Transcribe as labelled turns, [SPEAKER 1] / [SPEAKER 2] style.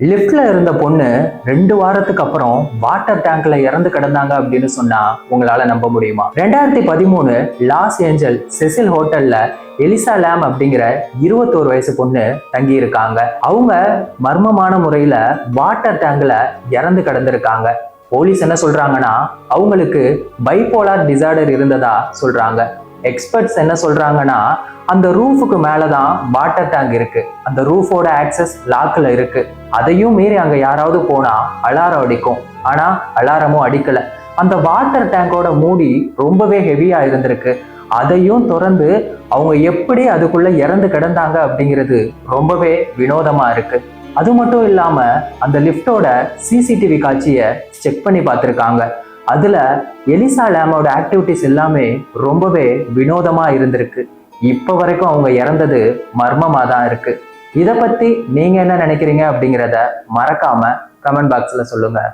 [SPEAKER 1] லிப்ட்ல இருந்த பொண்ணு 2 வாரத்துக்கு அப்புறம் வாட்டர் டேங்க்ல இறந்து கிடந்தாங்க அப்படின்னு சொன்னா உங்களால நம்ப முடியுமா? 2013 லாஸ் ஏஞ்சல் செசில் ஹோட்டல்ல எலிசா லாம் அப்படிங்கிற 21 வயசு பொண்ணு தங்கி இருக்காங்க. அவங்க மர்மமான முறையில வாட்டர் டேங்க்ல இறந்து கிடந்திருக்காங்க. போலீஸ் என்ன சொல்றாங்கன்னா அவங்களுக்கு பைபோலார் டிசார்டர் இருந்ததா சொல்றாங்க. எக்ஸ்பர்ட்ஸ் என்ன சொல்றாங்கன்னா அந்த ரூஃபுக்கு மேலதான் வாட்டர் டேங்க் இருக்கு. அந்த ரூஃபோட ஆக்சஸ் லாக்ல இருக்கு. அதையும் மீறி அங்க யாராவது போனா அலாரம் அடிக்கும். ஆனா அலாரமும் அடிக்கல. அந்த வாட்டர் டேங்கோட மூடி ரொம்பவே ஹெவியா இருந்திருக்கு. அதையும் திறந்து அவங்க எப்படி அதுக்குள்ள இறந்து கிடந்தாங்க அப்படிங்கிறது ரொம்பவே வினோதமா இருக்கு. அது மட்டும் இல்லாம அந்த லிப்டோட சிசிடிவி காட்சியை செக் பண்ணி பார்த்திருக்காங்க. அதுல எலிசா லாமோட ஆக்டிவிட்டிஸ் எல்லாமே ரொம்பவே வினோதமா இருந்திருக்கு. இப்ப வரைக்கும் அவங்க இறந்தது மர்மமா தான் இருக்கு. இத பத்தி நீங்க என்ன நினைக்கிறீங்க அப்படிங்கிறத மறக்காம கமெண்ட் பாக்ஸ்ல சொல்லுங்க.